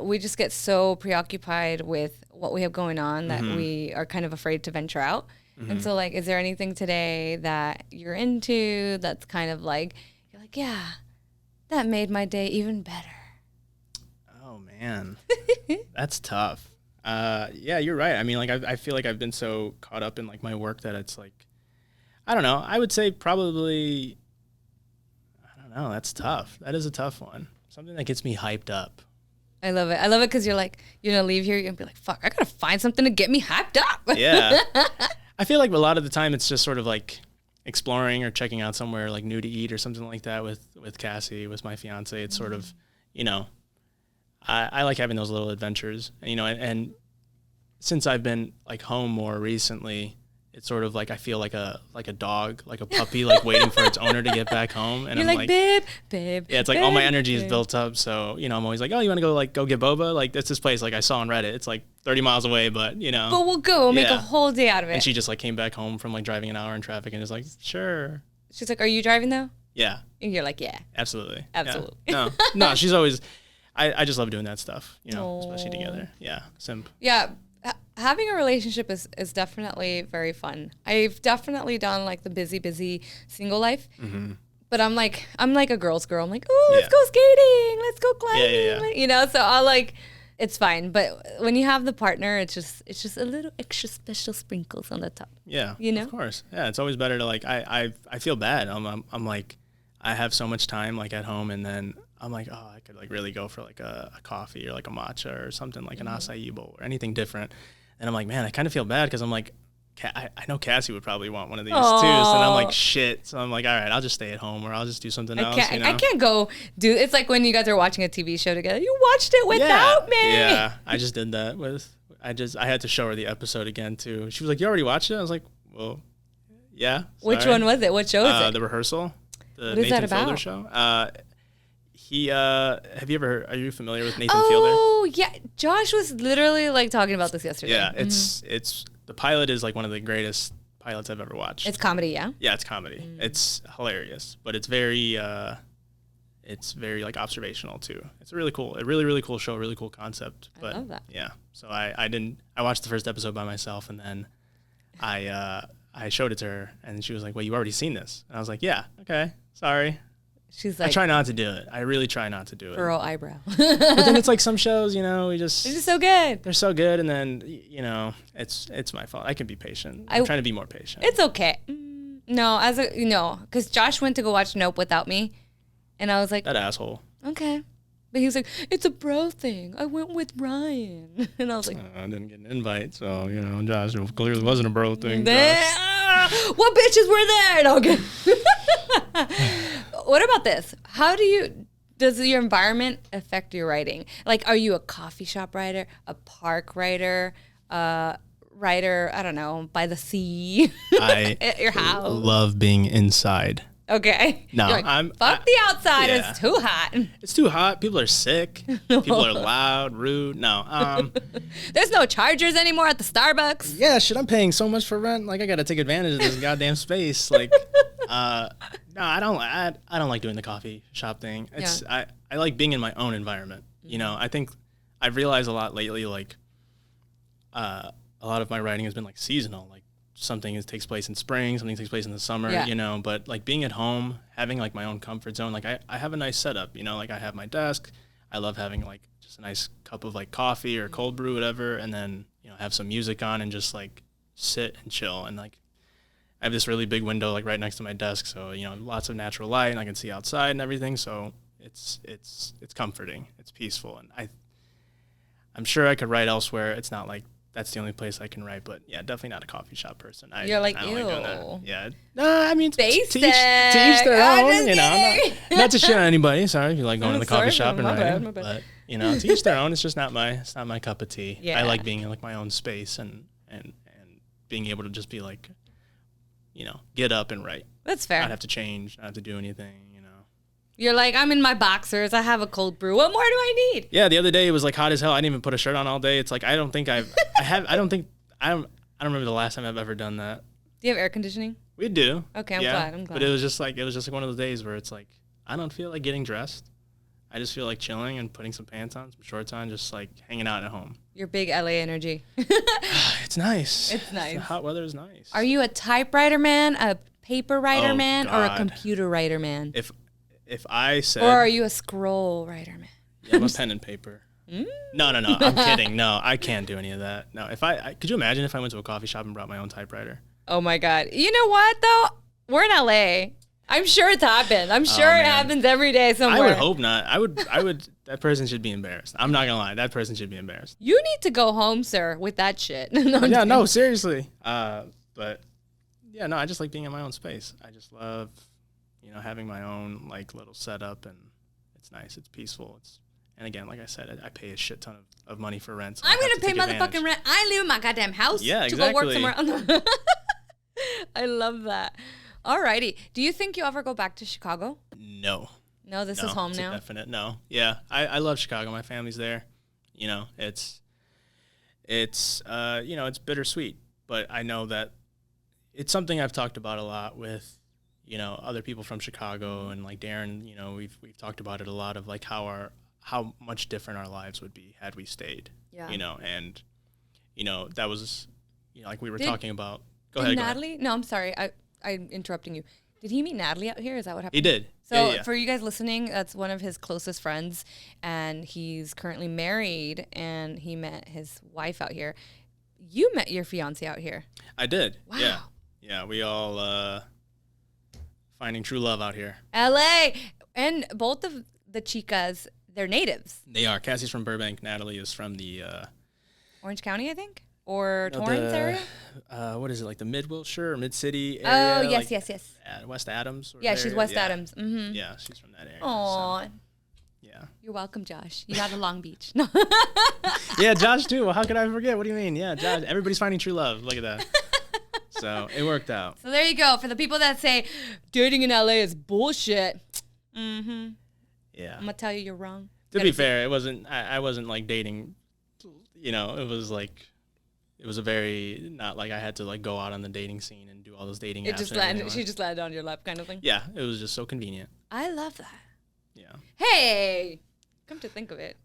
A: we just get so preoccupied with what we have going on that we are kind of afraid to venture out. And so like, is there anything today that you're into that's kind of like, you're like, yeah, that made my day even better?
B: Oh man, that's tough. Yeah, you're right. I mean, like I feel like I've been so caught up in like my work that it's like, I don't know. I would say probably, I don't know. That's tough. That is a tough one. Something that gets me hyped up.
A: I love it. I love it because you're like, you're going to leave here, you're going to be like, fuck, I got to find something to get me hyped up.
B: Yeah. I feel like a lot of the time it's just sort of like exploring or checking out somewhere like new to eat or something like that with Cassie, with my fiance. It's sort of, you know, I like having those little adventures, you know, and since I've been like home more recently, it's sort of like I feel like a dog, like a puppy, like waiting for its owner to get back home. And
A: You're
B: I'm
A: like, babe.
B: Yeah, it's like all my energy is built up. So, you know, I'm always like, oh, you want to go get boba? Like, that's this place like I saw on Reddit. It's like 30 miles away, but, you know.
A: But we'll go. We'll make a whole day out of it.
B: And she just like came back home from like driving an hour in traffic and is like, sure.
A: She's like, are you driving though?
B: Yeah.
A: And you're like, yeah.
B: Absolutely.
A: Absolutely.
B: Yeah. No, she's always, I just love doing that stuff, you know, especially together. Yeah. Simp.
A: Yeah. Having a relationship is definitely very fun. I've definitely done like the busy single life, but I'm like a girl's girl. I'm like, oh, let's go skating, let's go climbing, you know. So I'll like, it's fine. But when you have the partner, it's just a little extra special sprinkles on the top.
B: Yeah,
A: you know,
B: of course. Yeah, it's always better to like. I feel bad. I'm like, I have so much time like at home, and then I'm like, oh, I could like really go for like a coffee or like a matcha or something like an acai bowl or anything different. And I'm like, man, I kind of feel bad because I'm like, I know Cassie would probably want one of these too. So then I'm like, shit. So I'm like, all right, I'll just stay at home or I'll just do something else. You know?
A: I can't go do. It's like when you guys are watching a TV show together. You watched it without me.
B: Yeah, I just did that with. I had to show her the episode again too. She was like, you already watched it? I was like, well, yeah. Sorry.
A: Which one was it? What show is it?
B: The Rehearsal. The
A: what is
B: Nathan
A: that about?
B: Fielder show. Are you familiar with Nathan Fielder?
A: Oh, yeah. Josh was literally like talking about this yesterday.
B: Yeah, it's the pilot is like one of the greatest pilots I've ever watched.
A: It's comedy, yeah?
B: Yeah, it's comedy. It's hilarious, but it's very like observational too. It's a really cool show, really cool concept. But
A: I love that.
B: Yeah. So I watched the first episode by myself and then I showed it to her and she was like, "Well, you already seen this." And I was like, "Yeah, okay. Sorry."
A: She's like,
B: I try not to do it. I really try not to do it.
A: Furrow eyebrow.
B: But then it's like some shows, you know, they're just
A: so good.
B: They're so good, and then you know, it's my fault. I can be patient. I'm trying to be more patient.
A: It's okay. No, because Josh went to go watch Nope without me, and I was like,
B: that asshole.
A: Okay, but he was like, it's a bro thing. I went with Ryan, and I was like,
B: I didn't get an invite, so you know, Josh, it clearly wasn't a bro thing.
A: What bitches were there? No, okay. What about this? Does your environment affect your writing? Like, are you a coffee shop writer, a park writer, writer, I don't know, by the sea, at your house?
B: Love being inside.
A: Okay.
B: No,
A: like, fuck the outside. Yeah. It's too hot.
B: It's too hot. People are sick. People are loud, rude. No.
A: There's no chargers anymore at the Starbucks.
B: Yeah, shit. I'm paying so much for rent. Like, I gotta take advantage of this goddamn space. Like, no, I don't like doing the coffee shop thing. I like being in my own environment. You know, I think I've realized a lot lately. Like, a lot of my writing has been like seasonal. Like, something takes place in spring, something takes place in the summer, you know, but like being at home, having like my own comfort zone, like I have a nice setup, you know, like I have my desk. I love having like just a nice cup of like coffee or cold brew, whatever. And then, you know, have some music on and just like sit and chill. And like, I have this really big window like right next to my desk. So, you know, lots of natural light and I can see outside and everything. So it's comforting. It's peaceful. And I'm sure I could write elsewhere. It's not like that's the only place I can write, but yeah, definitely not a coffee shop person.
A: You're like,
B: I don't
A: ew.
B: Like doing that. Yeah. No, I mean, to each
A: Basic.
B: their own. You know, not to shit on anybody. Sorry if you like going to the coffee shop and writing. My bad. But, you know, to each their own. It's just not my cup of tea. Yeah. I like being in like my own space and being able to just be like, you know, get up and write.
A: That's fair.
B: Not have to change, not have to do anything.
A: You're like, I'm in my boxers. I have a cold brew. What more do I need?
B: Yeah, the other day it was like hot as hell. I didn't even put a shirt on all day. It's like I don't remember the last time I've ever done that.
A: Do you have air conditioning?
B: We do.
A: Okay, I'm glad.
B: But it was just like one of those days where it's like I don't feel like getting dressed. I just feel like chilling and putting some pants on, some shorts on, just like hanging out at home.
A: Your big LA energy.
B: It's nice.
A: It's nice.
B: The hot weather is nice.
A: Are you a typewriter man, a paper writer man, or a computer writer man?
B: If I said...
A: Or are you a scroll writer man?
B: Yeah, I'm a pen and paper. No. I'm kidding. No, I can't do any of that. No, could you imagine if I went to a coffee shop and brought my own typewriter?
A: Oh my God. You know what though? We're in LA. I'm sure it's happened. I'm sure it happens every day somewhere.
B: I would hope not. I would, that person should be embarrassed. I'm not gonna lie. That person should be embarrassed.
A: You need to go home, sir, with that shit.
B: No, seriously. But yeah, no, I just like being in my own space. I just love, you know, having my own like little setup, and it's nice. It's peaceful. And again, like I said, I pay a shit ton of money for rent. So
A: I'm gonna pay motherfucking rent. I live in my goddamn house.
B: Yeah,
A: exactly. To go work somewhere. I love that. Alrighty. Do you think you'll ever go back to Chicago?
B: No.
A: No, this is home now?
B: It's a definite no. Yeah, I love Chicago. My family's there. You know, it's bittersweet, but I know that it's something I've talked about a lot with, you know, other people from Chicago and like Darren. You know, we've talked about it a lot of like how much different our lives would be had we stayed. Yeah. You know, and you know that was, you know, like we were talking about. Go ahead,
A: Natalie? No, I'm sorry. I'm interrupting you. Did he meet Natalie out here? Is that what happened?
B: He did.
A: So for you guys listening, that's one of his closest friends, and he's currently married, and he met his wife out here. You met your fiance out here.
B: I did.
A: Wow.
B: Yeah. Yeah, we all finding true love out here.
A: L.A. And both of the chicas, they're natives.
B: They are. Cassie's from Burbank. Natalie is from the
A: Orange County, I think, or Torrance area.
B: What is it, like the Mid-Wilshire or Mid-City area?
A: Oh, yes,
B: like,
A: yes.
B: West Adams?
A: Yeah, she's West Adams. Mm-hmm.
B: Yeah, she's from that area.
A: Aww.
B: So, yeah.
A: You're welcome, Josh. You got a Long Beach. No.
B: Yeah, Josh, too. Well, how could I forget? What do you mean? Yeah, Josh. Everybody's finding true love. Look at that. So it worked out.
A: So there you go. For the people that say dating in LA is bullshit. Mm-hmm.
B: Yeah.
A: I'm going to tell you you're wrong.
B: To be fair, it wasn't, I wasn't like dating, you know, it was a very, not like I had to like go out on the dating scene and do all those dating apps.
A: She just landed on your lap kind of thing.
B: Yeah, it was just so convenient.
A: I love that.
B: Yeah.
A: Hey, come to think of it,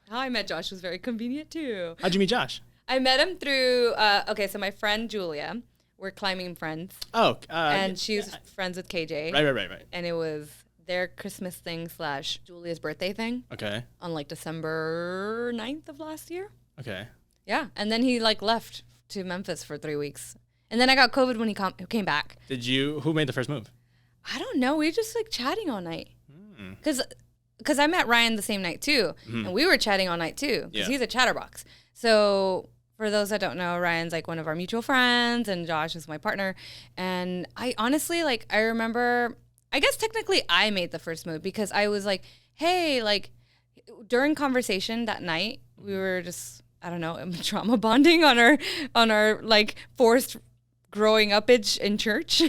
A: how I met Josh was very convenient too.
B: How'd you meet Josh?
A: I met him through, so my friend Julia, we're climbing friends.
B: Oh.
A: And she was friends with KJ.
B: Right.
A: And it was their Christmas thing / Julia's birthday thing.
B: Okay.
A: On like December 9th of last year.
B: Okay.
A: Yeah. And then he like left to Memphis for 3 weeks. And then I got COVID when he came back.
B: Who made the first move?
A: I don't know. We were just like chatting all night. Because I met Ryan the same night too. Mm-hmm. And we were chatting all night too. Because he's a chatterbox. So for those that don't know, Ryan's like one of our mutual friends and Josh is my partner. And I honestly, like, I remember, I guess technically I made the first move because I was like, hey, like during conversation that night, we were just, I don't know, trauma bonding on our like forced growing up-age in church.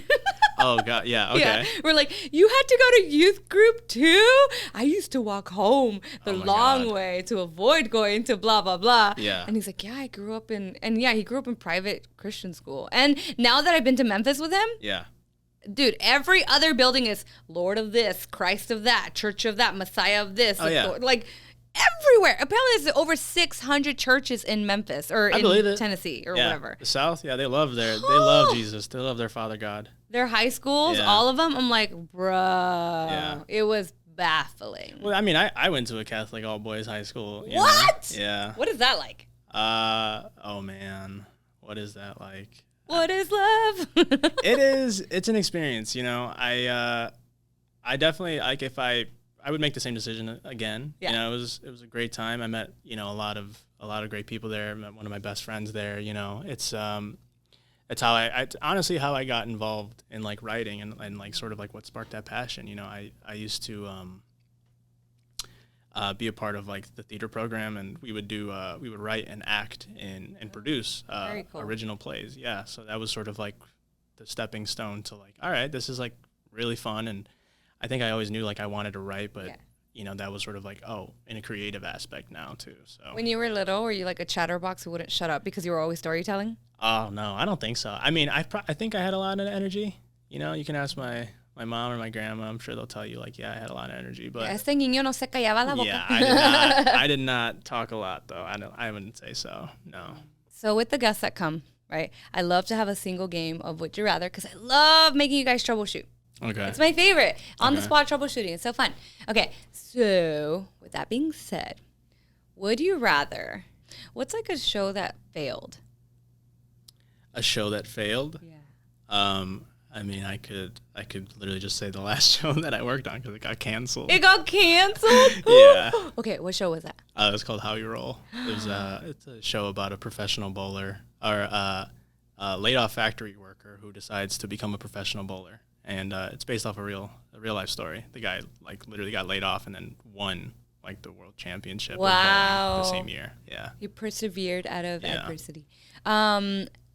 B: Oh, God. Yeah. Okay. Yeah.
A: We're like, you had to go to youth group too? I used to walk home the long way to avoid going to blah, blah, blah.
B: Yeah.
A: And he's like, yeah, he grew up in private Christian school. And now that I've been to Memphis with him.
B: Yeah.
A: Dude, every other building is Lord of this, Christ of that, Church of that, Messiah of this.
B: Oh, yeah.
A: Like everywhere. Apparently there's over 600 churches in Memphis or in Tennessee or whatever.
B: The South, yeah, they love Jesus. They love their Father God.
A: Their high schools, all of them, I'm like, bruh. It was baffling.
B: Well, I mean, I went to a Catholic all-boys high school.
A: What?
B: Know? Yeah.
A: What is that like?
B: Oh, man. What is that like?
A: What is love?
B: It's an experience, you know. I definitely, like, if I would make the same decision again. Yeah. You know, it was a great time. I met, you know, a lot of great people there. I met one of my best friends there, you know. It's how I honestly how I got involved in like writing and like sort of like what sparked that passion. You know, I used to be a part of like the theater program, and we would write and act and produce cool. Original plays. Yeah, so that was sort of like the stepping stone to like, all right, this is like really fun. And I think I always knew like I wanted to write, but you know, that was sort of like, in a creative aspect now too. So
A: when you were little, were you like a chatterbox who wouldn't shut up because you were always storytelling?
B: Oh no, I don't think so. I mean, I think I had a lot of energy. You know, you can ask my mom or my grandma. I'm sure they'll tell you like, yeah, I had a lot of energy. But
A: este niño no se callaba la boca.
B: Yeah, I did not talk a lot though. I wouldn't say so. No.
A: So with the guests that come, right? I love to have a single game of Would You Rather because I love making you guys troubleshoot.
B: Okay.
A: It's my favorite. On the spot troubleshooting. It's so fun. Okay. So with that being said, would you rather? What's like a show that failed?
B: A show that failed?
A: Yeah.
B: I mean, I could literally just say the last show that I worked on because it got canceled.
A: It got canceled?
B: Yeah.
A: Okay, what show was that?
B: It was called How You Roll. It's a show about a professional bowler or a laid off factory worker who decides to become a professional bowler, and it's based off a real life story. The guy like literally got laid off and then won like the world championship.
A: Wow.
B: Of the same year. Yeah.
A: He persevered out of adversity.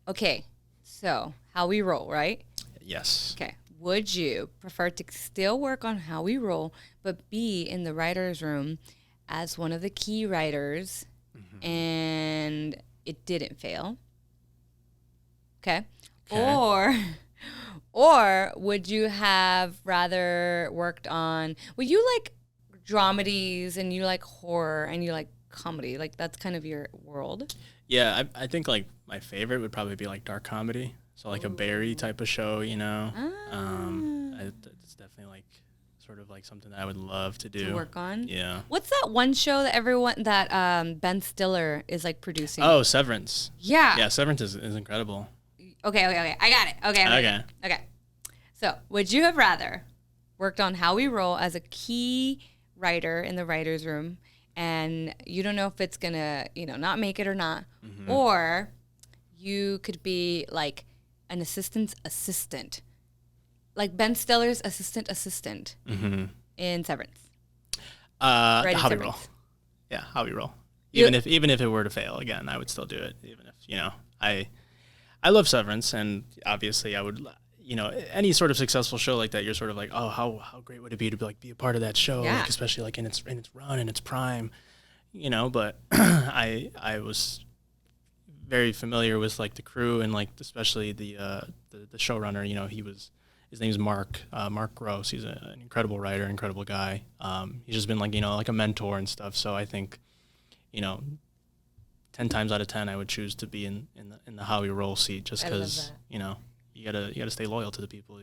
A: Okay. So, How We Roll, right?
B: Yes.
A: Okay. Would you prefer to still work on How We Roll, but be in the writer's room as one of the key writers and it didn't fail? Okay. Or would you have rather worked on, well, you like dramedies and you like horror and you like comedy, like that's kind of your world?
B: Yeah, I think like my favorite would probably be like dark comedy. So like a Barry type of show, you know. It's definitely like sort of like something that I would love to do.
A: To work on?
B: Yeah.
A: What's that one show that Ben Stiller is like producing?
B: Oh, Severance.
A: Yeah.
B: Yeah, Severance is incredible.
A: Okay. I got it. Okay. So, would you have rather worked on How We Roll as a key writer in the writer's room and you don't know if it's going to, not make it or not, or you could be like an assistant, like Ben Stiller's assistant in Severance?
B: How We
A: Severance.
B: Roll. Yeah, How We Roll. Even if it were to fail again, I would still do it. Even if, I love Severance, and obviously I would, any sort of successful show like that, you're sort of like, oh, how great would it be to be a part of that show,
A: Yeah.
B: like, especially like in its run, in its prime, but I was very familiar with like the crew and like especially the showrunner. His name is Mark Gross. He's an incredible writer, incredible guy. He's just been like like a mentor and stuff. So I think 10 times out of 10 I would choose to be in the How We Roll seat, just because you gotta stay loyal to the people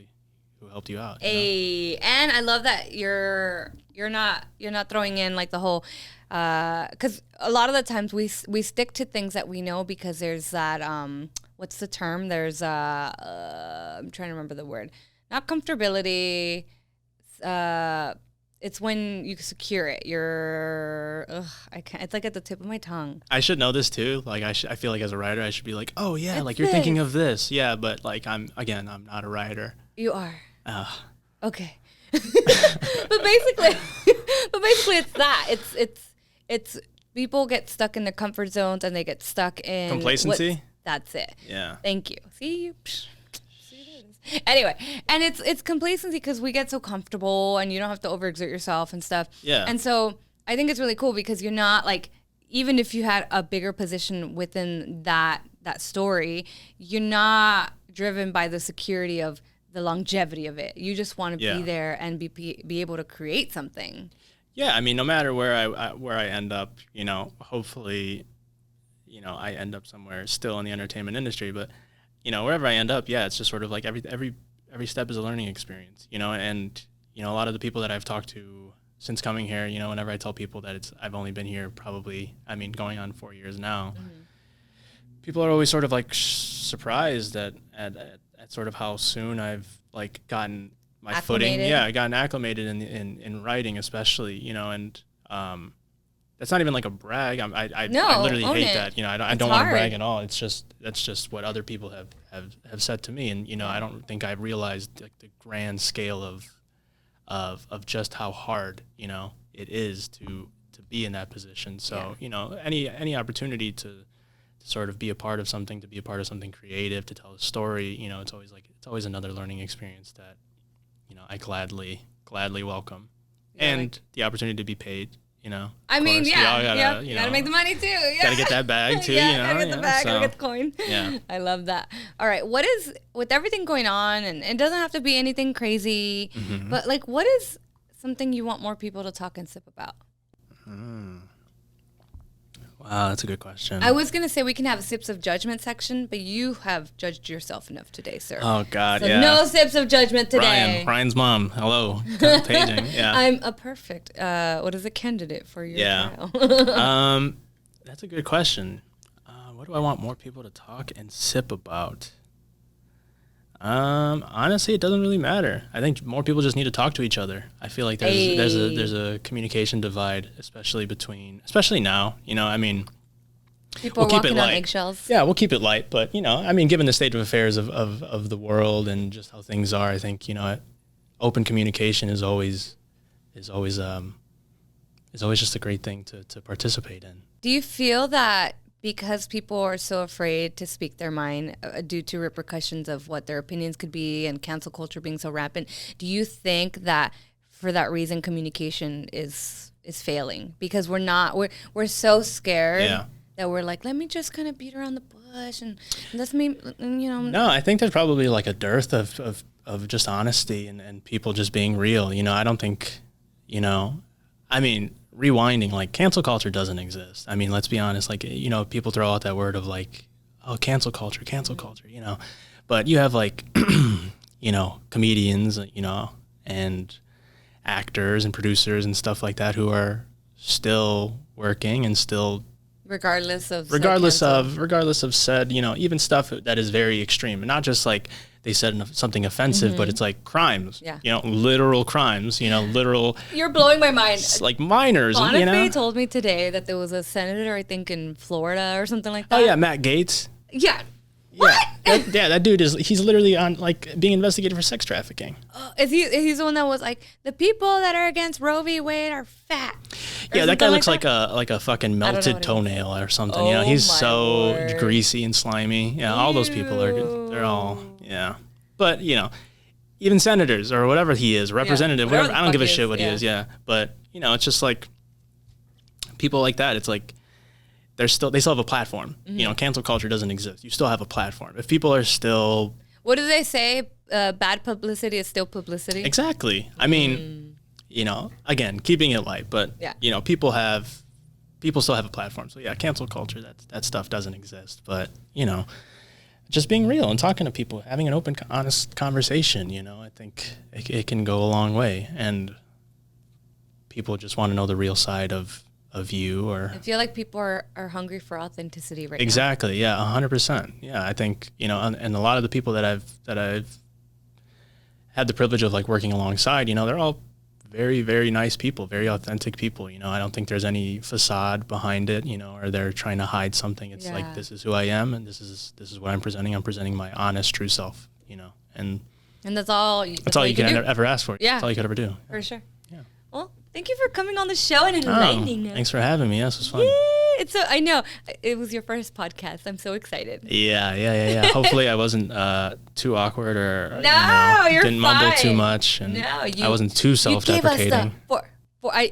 B: who helped you out.
A: And I love that you're not throwing in like the whole, because a lot of the times we stick to things that we know because there's that what's the term? There's I'm trying to remember the word. Not comfortability. It's when you secure it. I can't. It's like at the tip of my tongue.
B: I should know this too. Like I feel like as a writer I should be like, oh yeah,
A: It's
B: like you're thinking of this. Yeah, but like I'm not a writer.
A: You are. Okay. but basically it's that. It's people get stuck in their comfort zones and they get stuck in
B: complacency.
A: That's it.
B: Yeah.
A: Thank you. See, anyway, and it's complacency because we get so comfortable and you don't have to overexert yourself and stuff.
B: Yeah.
A: And so I think it's really cool because you're not like, even if you had a bigger position within that story, you're not driven by the security of the longevity of it. You just want to be there and be able to create something. Yeah,
B: I mean, no matter where I end up, hopefully, I end up somewhere still in the entertainment industry, but wherever I end up, it's just sort of like every step is a learning experience, and a lot of the people that I've talked to since coming here, whenever I tell people that I've only been here probably, going on 4 years now, people are always sort of like surprised at sort of how soon I've like gotten my footing. Yeah, I gotten acclimated in writing, especially, and that's not even like a brag. I literally hate that. I don't want to brag at all. That's just what other people have said to me, and I don't think I've realized like the grand scale of just how hard it is to be in that position. So any opportunity to sort of be a part of something, to be a part of something creative, to tell a story, it's always another learning experience that I gladly welcome, and the opportunity to be paid.
A: I mean, you gotta make the money too. Yeah.
B: Gotta get that bag too.
A: Gotta get the bag, gotta get the coin.
B: Yeah.
A: I love that. All right, what is, with everything going on, and it doesn't have to be anything crazy, but like, what is something you want more people to talk and sip about?
B: Wow, that's a good question.
A: I was gonna say we can have a sips of judgment section, but you have judged yourself enough today, sir.
B: Oh God,
A: so no sips of judgment today.
B: Brian's mom. Hello, paging. Yeah.
A: I'm a perfect. What is a candidate for your trial?
B: That's a good question. What do I want more people to talk and sip about? Honestly, it doesn't really matter. I think more people just need to talk to each other. I feel like there's a communication divide, especially now.
A: People
B: we'll
A: are walking on eggshells.
B: Yeah, we'll keep it light, but given the state of affairs of the world and just how things are, I think open communication is always just a great thing to participate in.
A: Do you feel that because people are so afraid to speak their mind due to repercussions of what their opinions could be and cancel culture being so rampant, do you think that for that reason communication is failing? Because we're so scared that we're like, let me just kind of beat around the bush and let's me, you know.
B: No, I think there's probably like a dearth of just honesty and people just being real. You know, I don't think, you know, I mean, rewinding, like cancel culture doesn't exist. I mean, let's be honest, like, you know, people throw out that word of like, oh, cancel culture, you know, but you have like, you know, comedians, you know, and actors and producers and stuff like that who are still working and still regardless of said, you know, even stuff that is very extreme, and not just like they said something offensive, but it's like crimes, you know, literal crimes, you know, literal. You're
A: blowing my mind.
B: Like minors,
A: Bonifay,
B: you know.
A: Told me today that there was a senator, I think in Florida or something like that.
B: Oh yeah, Matt Gaetz.
A: Yeah. What?
B: That dude he's literally on like being investigated for sex trafficking.
A: He's the one that was like, the people that are against Roe v. Wade are fat.
B: Yeah, that guy looks like a fucking melted toenail or something. You know, he's so greasy and slimy. Yeah, all those people they're all But you know, even senators or whatever he is, representative, whatever. I don't give a shit what he is. Yeah, but you know, it's just like people like that. It's like they still have a platform. You know, cancel culture doesn't exist. You still have a platform. If people are still,
A: what do they say? Bad publicity is still publicity.
B: Exactly. I mean, you know, again, keeping it light, but you know, people still have a platform. So yeah, cancel culture, that stuff doesn't exist. But you know, just being real and talking to people, having an open, honest conversation, you know, I think it can go a long way. And people just want to know the real side of you. Or
A: I feel like people are hungry for authenticity right now.
B: Exactly. Yeah. 100%. Yeah. I think, you know, and a lot of the people that I've had the privilege of like working alongside, you know, they're all very, very nice people, very authentic people. You know, I don't think there's any facade behind it, you know, or they're trying to hide something. It's like, this is who I am, and this is what I'm presenting. I'm presenting my honest, true self, you know, and
A: that's all you
B: can ever ask for. Yeah. That's all you could ever do.
A: For sure. Yeah. Well, thank you for coming on the show and enlightening us.
B: Thanks for having me. This was fun.
A: Yeah, I know. It was your first podcast. I'm so excited.
B: Yeah. Hopefully I wasn't too awkward or
A: you're
B: didn't mumble too much, and I wasn't too self-deprecating.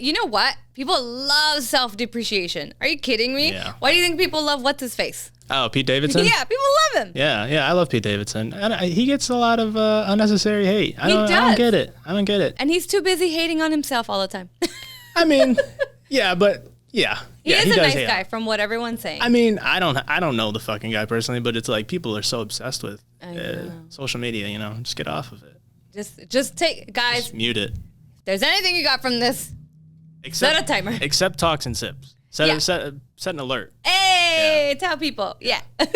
A: You know what? People love self-depreciation. Are you kidding me?
B: Yeah.
A: Why do you think people love what's his face?
B: Oh, Pete Davidson?
A: Yeah, people love him.
B: Yeah, I love Pete Davidson. And he gets a lot of unnecessary hate. I don't get it. And
A: he's too busy hating on himself all the time.
B: I mean, but he is
A: a nice guy from what everyone's saying.
B: I mean, I don't know the fucking guy personally, but it's like people are so obsessed with social media, you know. Just get off of it.
A: Just mute
B: it.
A: If there's anything you got from this, set a timer.
B: Except talks and sips. Set an alert.
A: Hey, tell people. Yeah. All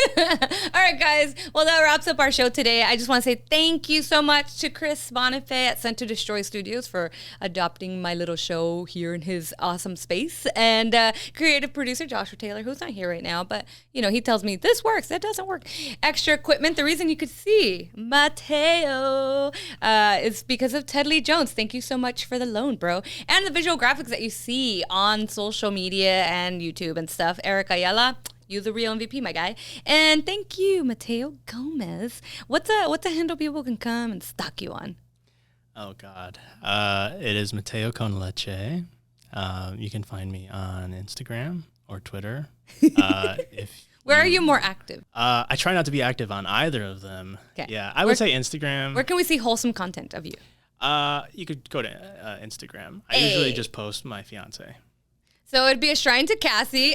A: right, guys. Well, that wraps up our show today. I just want to say thank you so much to Chris Bonifay at Sent to Destroy Studios for adopting my little show here in his awesome space. And creative producer Joshua Taylor, who's not here right now, but, you know, he tells me this works, that doesn't work. Extra equipment. The reason you could see Mateo is because of Ted Lee Jones. Thank you so much for the loan, bro. And the visual graphics that you see on social media and YouTube and stuff. Eric Ayala, you the real MVP, my guy. And thank you, Mateo Gomez. What's a handle people can come and stalk you on?
B: Oh God, it is Mateo con leche. You can find me on Instagram or Twitter.
A: Where are you more active?
B: I try not to be active on either of them. Okay. Yeah, I would say Instagram.
A: Where can we see wholesome content of you?
B: You could go to Instagram. I usually just post my fiance.
A: So it'd be a shrine to Cassie.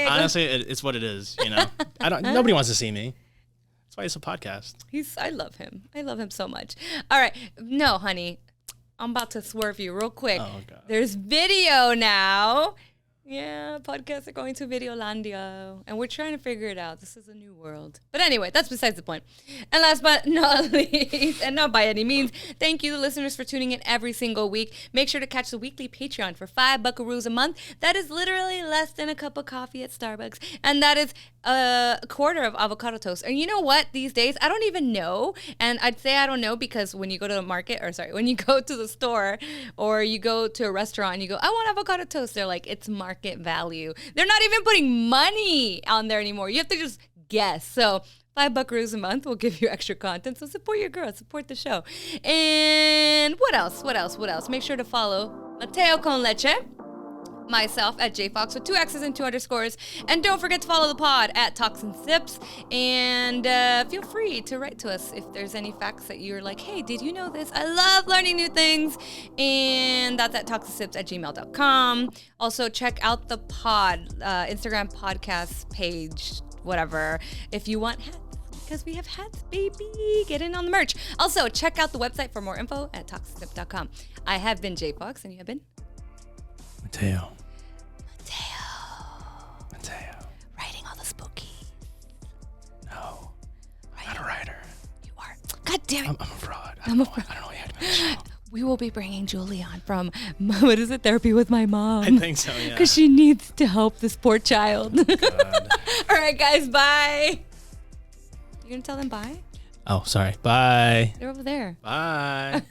B: Honestly, it's what it is. You know, nobody wants to see me. That's why it's a podcast.
A: I love him. I love him so much. All right, no, honey, I'm about to swerve you real quick.
B: Oh God.
A: There's video now. Yeah, podcasts are going to Videolandia, and we're trying to figure it out. This is a new world. But anyway, that's besides the point. And last but not least, and not by any means, thank you, the listeners, for tuning in every single week. Make sure to catch the weekly Patreon for $5 a month. That is literally less than a cup of coffee at Starbucks, and that is a quarter of avocado toast. And you know what? These days, I don't even know, and I'd say I don't know because when you go to the market, when you go to the store or you go to a restaurant and you go, I want avocado toast, they're like, it's market market value. They're not even putting money on there anymore. You have to just guess. So $5 a month will give you extra content. So support your girl, support the show. And what else? Make sure to follow Mateo con Leche, myself at Jayfoxx with 2 X's and 2 underscores. And don't forget to follow the pod at Talks and Sips. And feel free to write to us if there's any facts that you're like, hey, did you know this? I love learning new things. And that's at talksandsips@gmail.com. Also, check out the pod, Instagram podcast page, whatever, if you want hats. Because we have hats, baby. Get in on the merch. Also, check out the website for more info at talksandsips.com. I have been Jayfoxx, and you have been?
B: Mateo.
A: Writing all the spooky.
B: No. I'm not a writer.
A: You are. God damn it.
B: I'm a fraud. I don't know what you had to mention.
A: We will be bringing Julie on from, what is it, Therapy with My Mom?
B: I think so, yeah.
A: Because she needs to help this poor child.
B: God.
A: All right, guys, bye. You going to tell them bye?
B: Oh, sorry. Bye.
A: They're over there.
B: Bye.